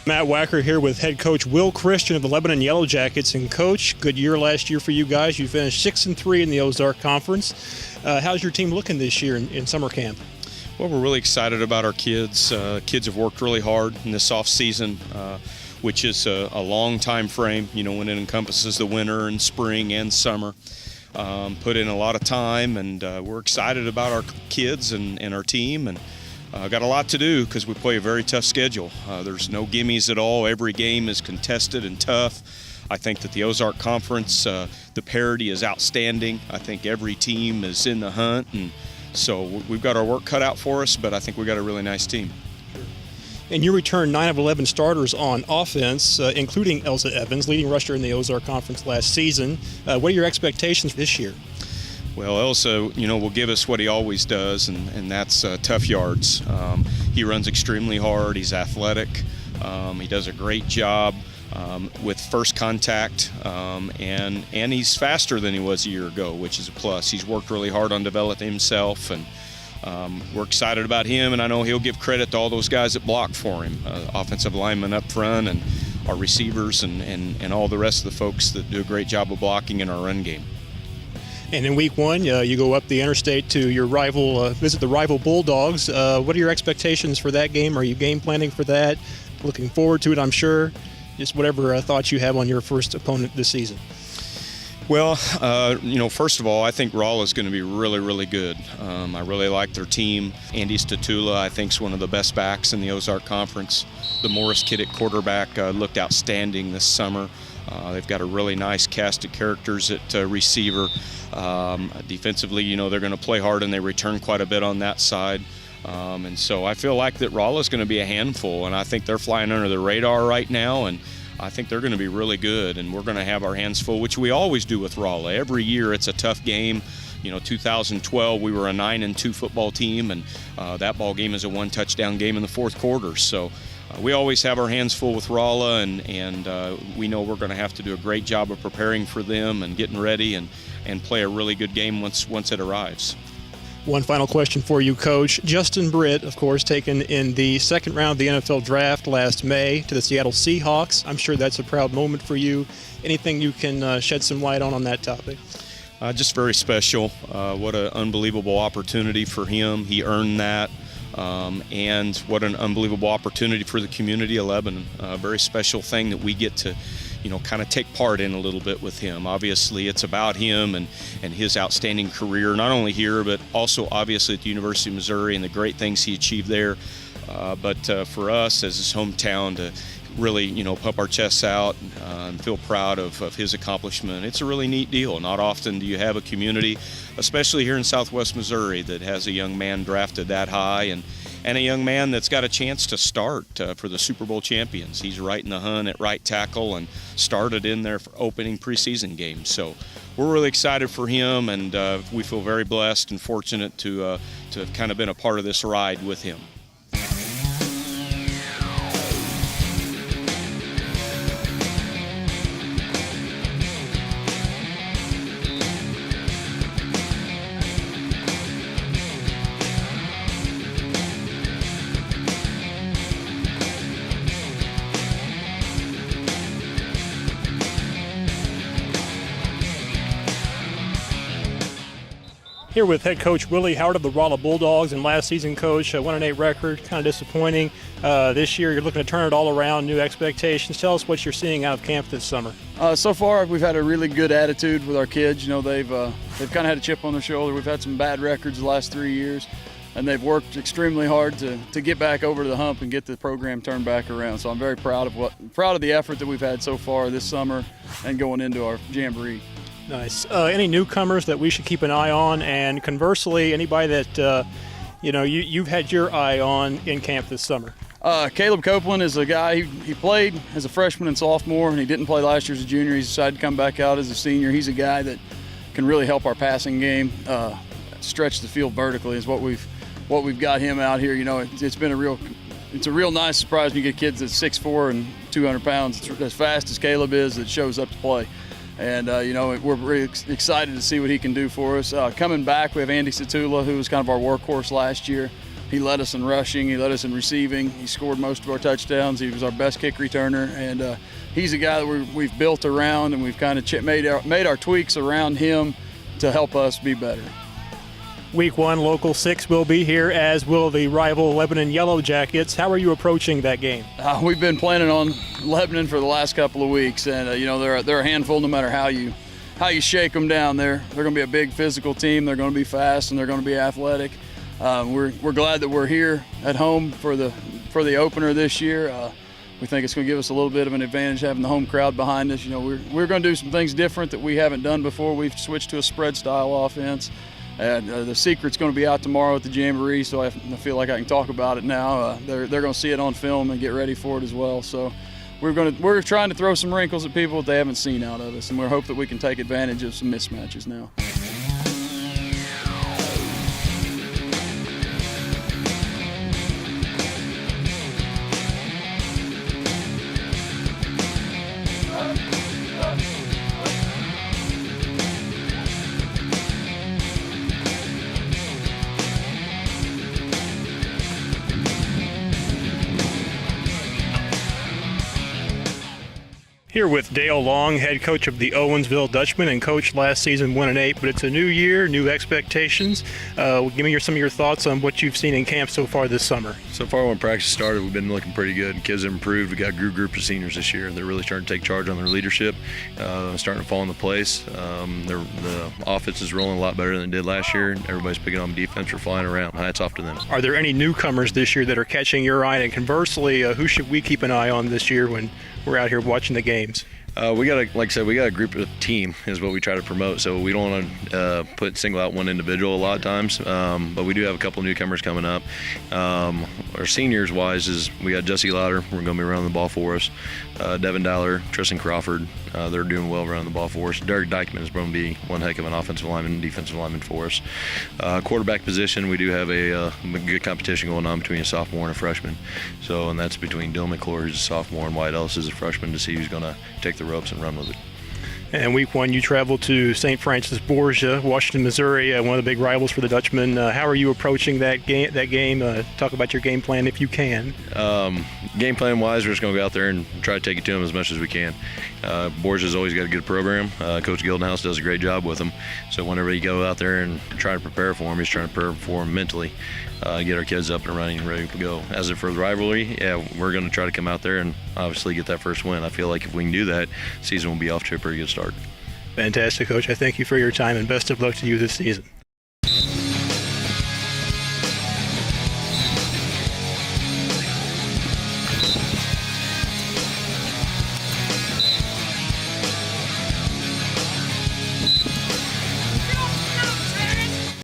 Matt Wacker here with head coach Will Christian of the Lebanon Yellow Jackets. And coach, good year last year for you guys. You finished 6-3 in the Ozark Conference. How's your team looking this year in summer camp? Well, we're really excited about our kids. Kids have worked really hard in this off season, which is a long time frame, when it encompasses the winter and spring and summer. Put in a lot of time, and we're excited about our kids and our team, and got a lot to do because we play a very tough schedule. There's no gimmies at all. Every game is contested and tough. I think that the Ozark Conference, the parity is outstanding. I think every team is in the hunt, and so we've got our work cut out for us, but I think we've got a really nice team. And you returned 9 of 11 starters on offense, including Elsa Evans, leading rusher in the Ozark Conference last season. What are your expectations this year? Well, Elsa, will give us what he always does, and that's tough yards. He runs extremely hard. He's athletic. He does a great job with first contact, and he's faster than he was a year ago, which is a plus. He's worked really hard on developing himself, and we're excited about him, and I know he'll give credit to all those guys that block for him, offensive linemen up front and our receivers and all the rest of the folks that do a great job of blocking in our run game. And in week 1, you go up the interstate to your rival, visit the rival Bulldogs. What are your expectations for that game? Are you game planning for that? Looking forward to it, I'm sure. Just whatever thoughts you have on your first opponent this season. Well, first of all, I think Rolla is going to be really, really good. I really like their team. Andy Statula, I think, is one of the best backs in the Ozark Conference. The Morris kid at quarterback looked outstanding this summer. They've got a really nice cast of characters at receiver. Defensively, they're going to play hard, and they return quite a bit on that side. And so I feel like that Rolla is going to be a handful, and I think they're flying under the radar right now, and I think they're going to be really good, and we're going to have our hands full, which we always do with Rolla. Every year it's a tough game. 2012 we were a 9-2 football team, and that ball game is a 1-touchdown game in the fourth quarter. So we always have our hands full with Rolla, and we know we're going to have to do a great job of preparing for them and getting ready and play a really good game once it arrives. One final question for you, Coach. Justin Britt, of course, taken in the second round of the NFL Draft last May to the Seattle Seahawks. I'm sure that's a proud moment for you. Anything you can shed some light on that topic? Just very special. What an unbelievable opportunity for him. He earned that. And what an unbelievable opportunity for the community of Lebanon. A very special thing that we get to kind of take part in a little bit with him. Obviously, it's about him and his outstanding career, not only here, but also obviously at the University of Missouri and the great things he achieved there. But for us as his hometown to really, pump our chests out and feel proud of his accomplishment. It's a really neat deal. Not often do you have a community, especially here in Southwest Missouri, that has a young man drafted that high and a young man that's got a chance to start for the Super Bowl champions. He's right in the hunt at right tackle and started in their opening preseason game. So we're really excited for him, and we feel very blessed and fortunate to have kind of been a part of this ride with him. Here with head coach Willie Howard of the Rolla Bulldogs, and last season, coach, 1-8 record, kind of disappointing. This year, you're looking to turn it all around, new expectations. Tell us what you're seeing out of camp this summer. So far, we've had a really good attitude with our kids. They've kind of had a chip on their shoulder. We've had some bad records the last 3 years, and they've worked extremely hard to get back over the hump and get the program turned back around. So I'm very proud of the effort that we've had so far this summer and going into our jamboree. Nice. Any newcomers that we should keep an eye on? And conversely, anybody that you've had your eye on in camp this summer? Caleb Copeland is a guy, he played as a freshman and sophomore, and he didn't play last year as a junior. He's decided to come back out as a senior. He's a guy that can really help our passing game, stretch the field vertically is what we've got him out here. It's been a real nice surprise when you get kids that's 6'4" and 200 pounds as fast as Caleb is that shows up to play. And, we're really excited to see what he can do for us. Coming back, we have Andy Statula, who was kind of our workhorse last year. He led us in rushing. He led us in receiving. He scored most of our touchdowns. He was our best kick returner, and he's a guy that we've built around, and we've kind of made our tweaks around him to help us be better. Week 1, Local 6 will be here, as will the rival Lebanon Yellow Jackets. How are you approaching that game? We've been planning on Lebanon for the last couple of weeks, and they're a handful no matter how you shake them down. They're going to be a big physical team. They're going to be fast, and they're going to be athletic. We're glad that we're here at home for the opener this year. We think it's going to give us a little bit of an advantage having the home crowd behind us. We're going to do some things different that we haven't done before. We've switched to a spread style offense. And the secret's going to be out tomorrow at the Jamboree, so I feel like I can talk about it now. They're going to see it on film and get ready for it as well. So we're trying to throw some wrinkles at people that they haven't seen out of us, and we hope that we can take advantage of some mismatches now. Here with Dale Long, head coach of the Owensville Dutchmen, and coached last season 1-8, but it's a new year, new expectations. Give me some of your thoughts on what you've seen in camp so far this summer. So far when practice started, we've been looking pretty good. Kids have improved. We got a group of seniors this year. They're really starting to take charge on their leadership, starting to fall into place. The offense is rolling a lot better than it did last year. Everybody's picking on defense. We're flying around. Hats off to them. Are there any newcomers this year that are catching your eye? And conversely, who should we keep an eye on this year when we're out here watching the games? We got a group of team is what we try to promote. So we don't want to single out one individual a lot of times, but we do have a couple newcomers coming up. Our seniors wise is we got Jesse Lauder. We're going to be running the ball for us. Devin Dowler, Tristan Crawford. They're doing well running the ball for us. Derek Dykeman is going to be one heck of an offensive lineman and defensive lineman for us. Quarterback position, we do have a good competition going on between a sophomore and a freshman. And that's between Dylan McClure, who's a sophomore, and Wyatt Ellis is a freshman, to see who's going to take the ropes and run with it. And week 1, you traveled to St. Francis Borgia, Washington, Missouri, one of the big rivals for the Dutchmen. How are you approaching that game? Talk about your game plan if you can. Game plan wise, we're just going to go out there and try to take it to them as much as we can. Borgia's always got a good program. Coach Gildenhouse does a great job with them. So whenever you go out there and try to prepare for them, he's trying to prepare for them mentally, get our kids up and running and ready to go. As for the rivalry, we're going to try to come out there and obviously get that first win. I feel like if we can do that, season will be off to a pretty good start. Fantastic, Coach. I thank you for your time, and best of luck to you this season.